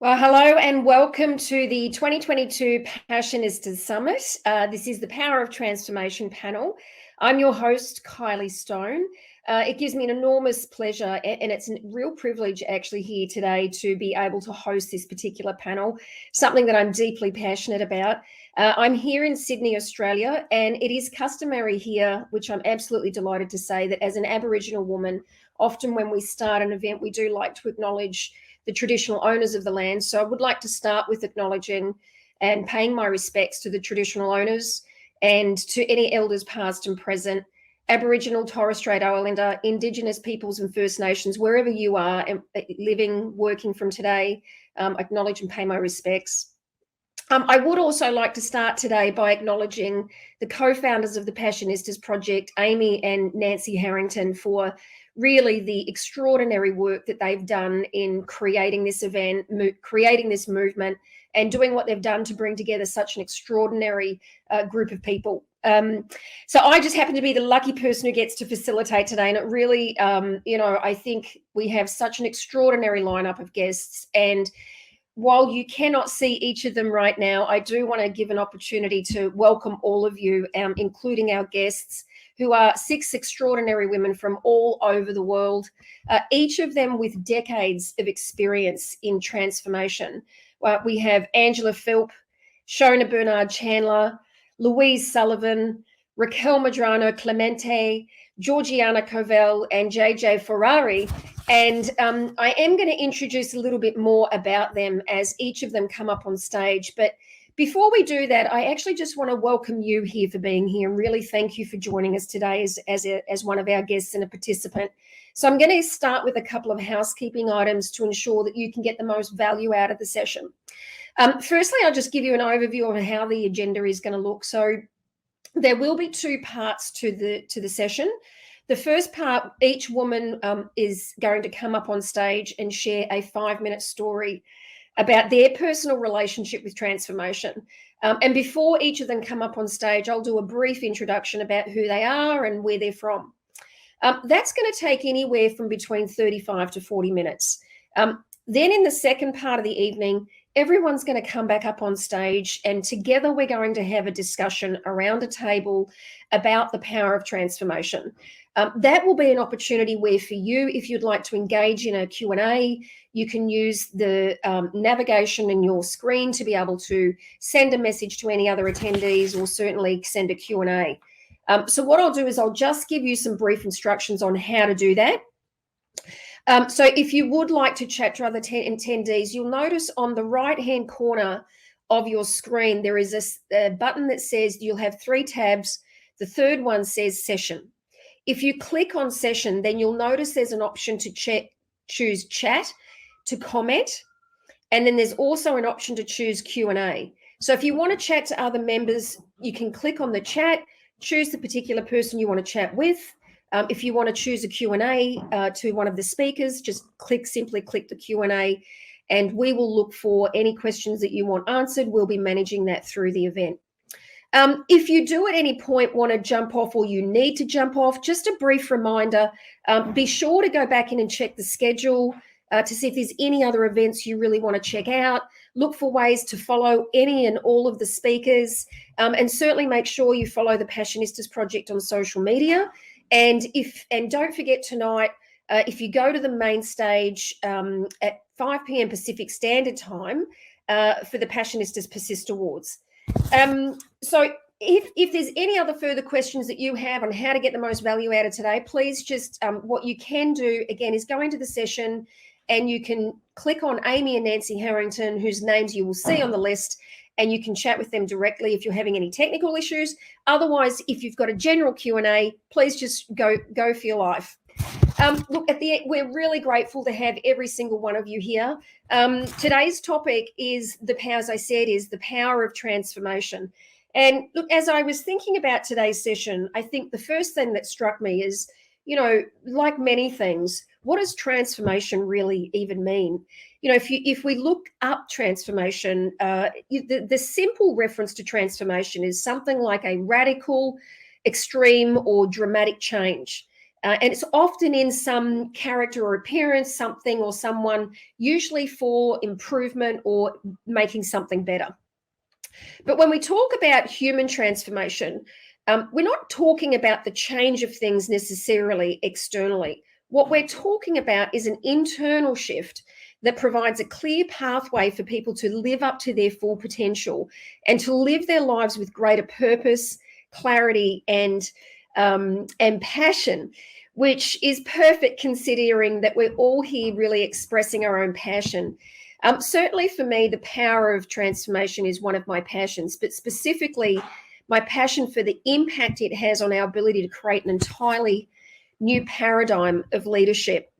Well, hello and welcome to the 2022 Passionistas Summit. This is the Power of Transformation panel. I'm your host, Kylee Stone. It gives me an enormous pleasure and it's a real privilege actually here today to be able to host this particular panel, something that I'm deeply passionate about. I'm here in Sydney, Australia, and it is customary here, which I'm absolutely delighted to say, that as an Aboriginal woman, often when we start an event, we do like to acknowledge the traditional owners of the land. So I would like to start with acknowledging and paying my respects to the traditional owners and to any elders past and present, Aboriginal, Torres Strait Islander, Indigenous peoples and First Nations, wherever you are living, working from today, acknowledge and pay my respects. I would also like to start today by acknowledging the co-founders of the Passionistas project, Amy and Nancy Harrington, for really the extraordinary work that they've done in creating this event, creating this movement, and doing what they've done to bring together such an extraordinary group of people. So I just happen to be the lucky person who gets to facilitate today. And it really, I think we have such an extraordinary lineup of guests. And while you cannot see each of them right now, I do want to give an opportunity to welcome all of you, including our guests, who are 6 extraordinary women from all over the world, each of them with decades of experience in transformation. We have Angela Philp, Shona Bernard-Chandler, Louise Sullivan, Raquel Medrano Clemente, Georgiana Covell, and JJ Ferrari. And I am going to introduce a little bit more about them as each of them come up on stage. But before we do that, I actually just want to welcome you here for being here and really thank you for joining us today as one of our guests and a participant. So I'm going to start with a couple of housekeeping items to ensure that you can get the most value out of the session. Firstly, I'll just give you an overview of how the agenda is going to look. So there will be 2 parts to the session. The first part, each woman is going to come up on stage and share a 5-minute story about their personal relationship with transformation. And before each of them come up on stage, I'll do a brief introduction about who they are and where they're from. That's going to take anywhere from between 35 to 40 minutes. Then in the second part of the evening, everyone's going to come back up on stage and together we're going to have a discussion around a table about the power of transformation. That will be an opportunity where for you, if you'd like to engage in a Q&A, you can use the navigation in your screen to be able to send a message to any other attendees or certainly send a Q&A. So what I'll do is I'll just give you some brief instructions on how to do that. So if you would like to chat to other attendees, you'll notice on the right-hand corner of your screen, there is a button that says you'll have 3 tabs. The third one says session. If you click on session, then you'll notice there's an option to choose chat, to comment, and then there's also an option to choose Q&A. So if you want to chat to other members, you can click on the chat, choose the particular person you want to chat with. If you want to choose a Q&A to one of the speakers, just simply click the Q&A and we will look for any questions that you want answered. We'll be managing that through the event. If you do at any point want to jump off or you need to jump off, just a brief reminder, be sure to go back in and check the schedule to see if there's any other events you really want to check out. Look for ways to follow any and all of the speakers, and certainly make sure you follow the Passionistas project on social media. And don't forget tonight, if you go to the main stage at 5 p.m. Pacific Standard Time for the Passionistas Persist Awards. So if there's any other further questions that you have on how to get the most value out of today, please just, what you can do again is go into the session and you can click on Amy and Nancy Harrington, whose names you will see on the list, and you can chat with them directly if you're having any technical issues. Otherwise, if you've got a general Q&A, please just go for your life. Look, at the end, we're really grateful to have every single one of you here. Today's topic is as I said, is the power of transformation. And look, as I was thinking about today's session, I think the first thing that struck me is, like many things, what does transformation really even mean? If we look up transformation, the simple reference to transformation is something like a radical, extreme, or dramatic change. And it's often in some character or appearance, something or someone, usually for improvement or making something better. But when we talk about human transformation, we're not talking about the change of things necessarily externally. What we're talking about is an internal shift that provides a clear pathway for people to live up to their full potential and to live their lives with greater purpose, clarity, and passion, which is perfect considering that we're all here really expressing our own passion. Certainly for me, the power of transformation is one of my passions, but specifically my passion for the impact it has on our ability to create an entirely new paradigm of leadership.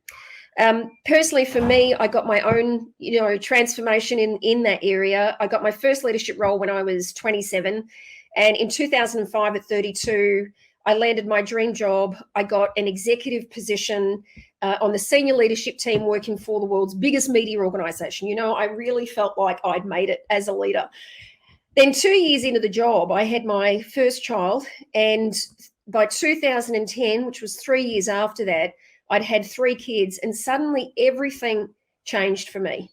Personally, for me, I got my own, transformation in that area. I got my first leadership role when I was 27, and in 2005 at 32, I landed my dream job. I got an executive position on the senior leadership team working for the world's biggest media organization. I really felt like I'd made it as a leader. Then 2 years into the job, I had my first child. And by 2010, which was 3 years after that, I'd had 3 kids. And suddenly everything changed for me.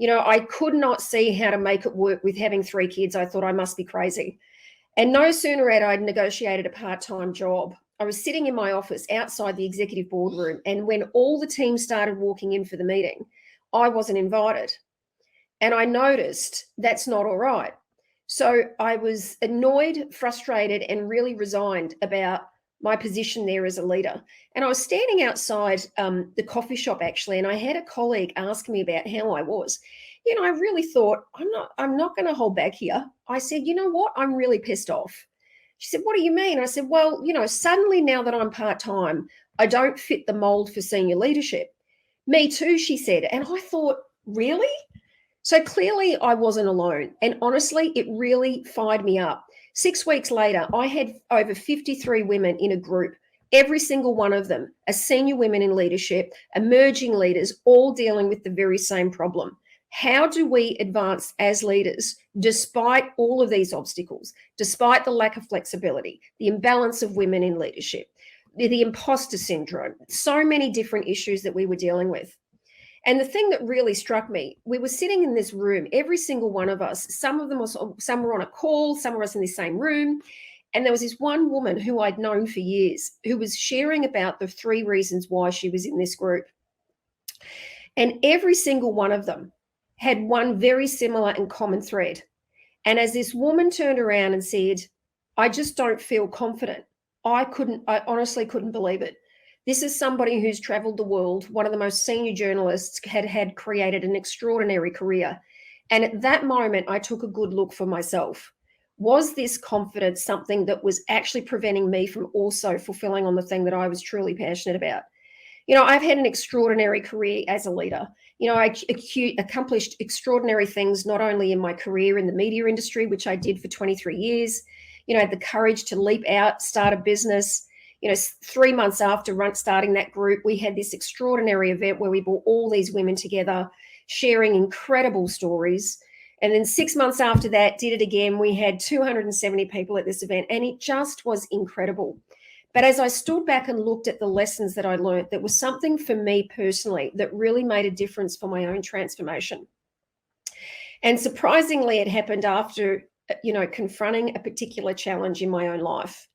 I could not see how to make it work with having 3 kids. I thought I must be crazy. And no sooner had I negotiated a part-time job, I was sitting in my office outside the executive boardroom. And when all the team started walking in for the meeting, I wasn't invited. And I noticed that's not all right. So I was annoyed, frustrated, and really resigned about my position there as a leader. And I was standing outside the coffee shop, actually, and I had a colleague ask me about how I was. I really thought, I'm not going to hold back here. I said, you know what? I'm really pissed off. She said, what do you mean? I said, well, suddenly now that I'm part-time, I don't fit the mold for senior leadership. Me too, she said. And I thought, really? So clearly I wasn't alone. And honestly, it really fired me up. 6 weeks later, I had over 53 women in a group, every single one of them are senior women in leadership, emerging leaders, all dealing with the very same problem. How do we advance as leaders despite all of these obstacles, despite the lack of flexibility, the imbalance of women in leadership, the imposter syndrome, so many different issues that we were dealing with? And the thing that really struck me, we were sitting in this room, every single one of us, some were on a call, some of us in the same room. And there was this one woman who I'd known for years who was sharing about the 3 reasons why she was in this group. And every single one of them had one very similar and common thread. And as this woman turned around and said, I just don't feel confident, I honestly couldn't believe it. This is somebody who's traveled the world, one of the most senior journalists, had created an extraordinary career. And at that moment, I took a good look for myself. Was this confidence something that was actually preventing me from also fulfilling on the thing that I was truly passionate about? I've had an extraordinary career as a leader. I accomplished extraordinary things, not only in my career in the media industry, which I did for 23 years. I had the courage to leap out, start a business. 3 months after starting that group, we had this extraordinary event where we brought all these women together, sharing incredible stories. And then 6 months after that, did it again. We had 270 people at this event, and it just was incredible. But as I stood back and looked at the lessons that I learned, there was something for me personally that really made a difference for my own transformation. And surprisingly, it happened after, confronting a particular challenge in my own life.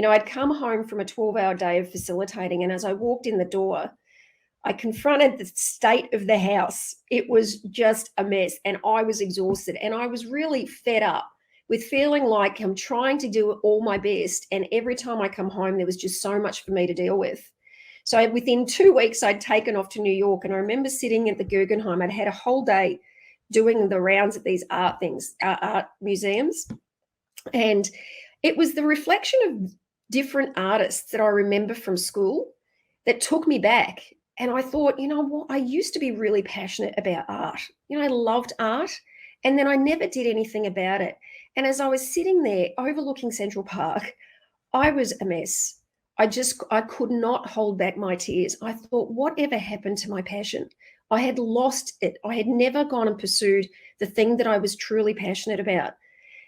I'd come home from a 12-hour day of facilitating, and as I walked in the door, I confronted the state of the house. It was just a mess, and I was exhausted, and I was really fed up with feeling like I'm trying to do all my best, and every time I come home, there was just so much for me to deal with. So within 2 weeks, I'd taken off to New York, and I remember sitting at the Guggenheim. I'd had a whole day doing the rounds at these art museums, and it was the reflection of different artists that I remember from school that took me back. And I thought, you know what, I used to be really passionate about art. I loved art, and then I never did anything about it. And as I was sitting there overlooking Central Park, I was a mess. I could not hold back my tears. I thought, whatever happened to my passion? I had lost it. I had never gone and pursued the thing that I was truly passionate about.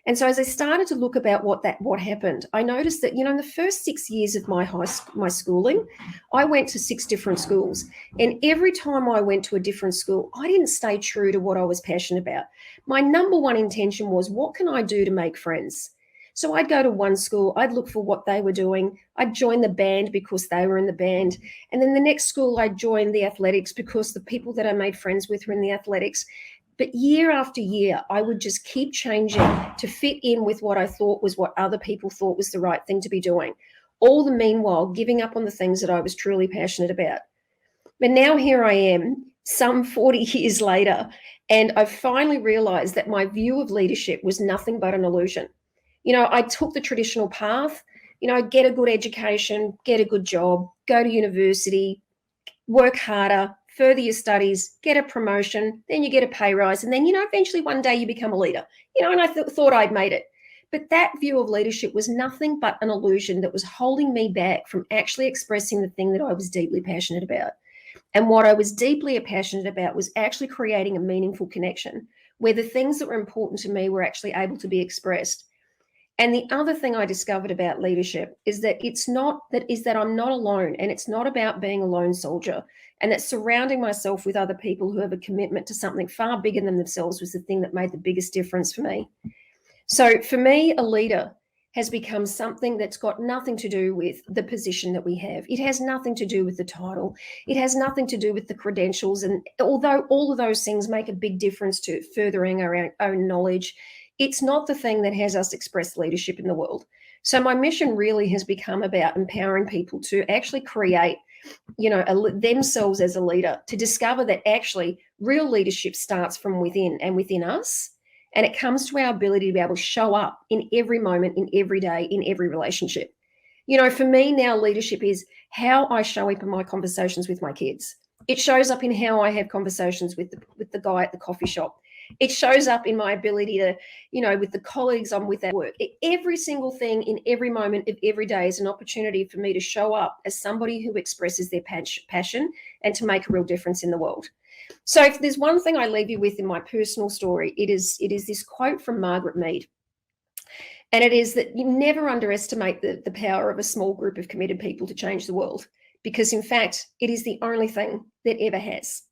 And so as I started to look about what happened, I noticed that, in the first 6 years of my schooling, I went to 6 different schools. And every time I went to a different school, I didn't stay true to what I was passionate about. My number one intention was, what can I do to make friends? So I'd go to one school, I'd look for what they were doing. I'd join the band because they were in the band. And then the next school, I'd join the athletics because the people that I made friends with were in the athletics. But year after year, I would just keep changing to fit in with what I thought was what other people thought was the right thing to be doing. All the meanwhile, giving up on the things that I was truly passionate about. But now here I am, some 40 years later, and I've finally realized that my view of leadership was nothing but an illusion. I took the traditional path, get a good education, get a good job, go to university, work harder, further your studies, get a promotion, then you get a pay rise, and then, eventually one day you become a leader, and I thought I'd made it. But that view of leadership was nothing but an illusion that was holding me back from actually expressing the thing that I was deeply passionate about. And what I was deeply passionate about was actually creating a meaningful connection where the things that were important to me were actually able to be expressed. And the other thing I discovered about leadership is that I'm not alone, and it's not about being a lone soldier, and that surrounding myself with other people who have a commitment to something far bigger than themselves was the thing that made the biggest difference for me. So for me, a leader has become something that's got nothing to do with the position that we have. It has nothing to do with the title. It has nothing to do with the credentials. And although all of those things make a big difference to furthering our own knowledge, it's not the thing that has us express leadership in the world. So my mission really has become about empowering people to actually create, themselves as a leader, to discover that actually real leadership starts from within and within us. And it comes to our ability to be able to show up in every moment, in every day, in every relationship. For me now, leadership is how I show up in my conversations with my kids. It shows up in how I have conversations with the guy at the coffee shop. It shows up in my ability to, with the colleagues I'm with at work. Every single thing in every moment of every day is an opportunity for me to show up as somebody who expresses their passion and to make a real difference in the world. So if there's one thing I leave you with in my personal story, it is this quote from Margaret Mead. And it is that you never underestimate the power of a small group of committed people to change the world, because in fact, it is the only thing that ever has.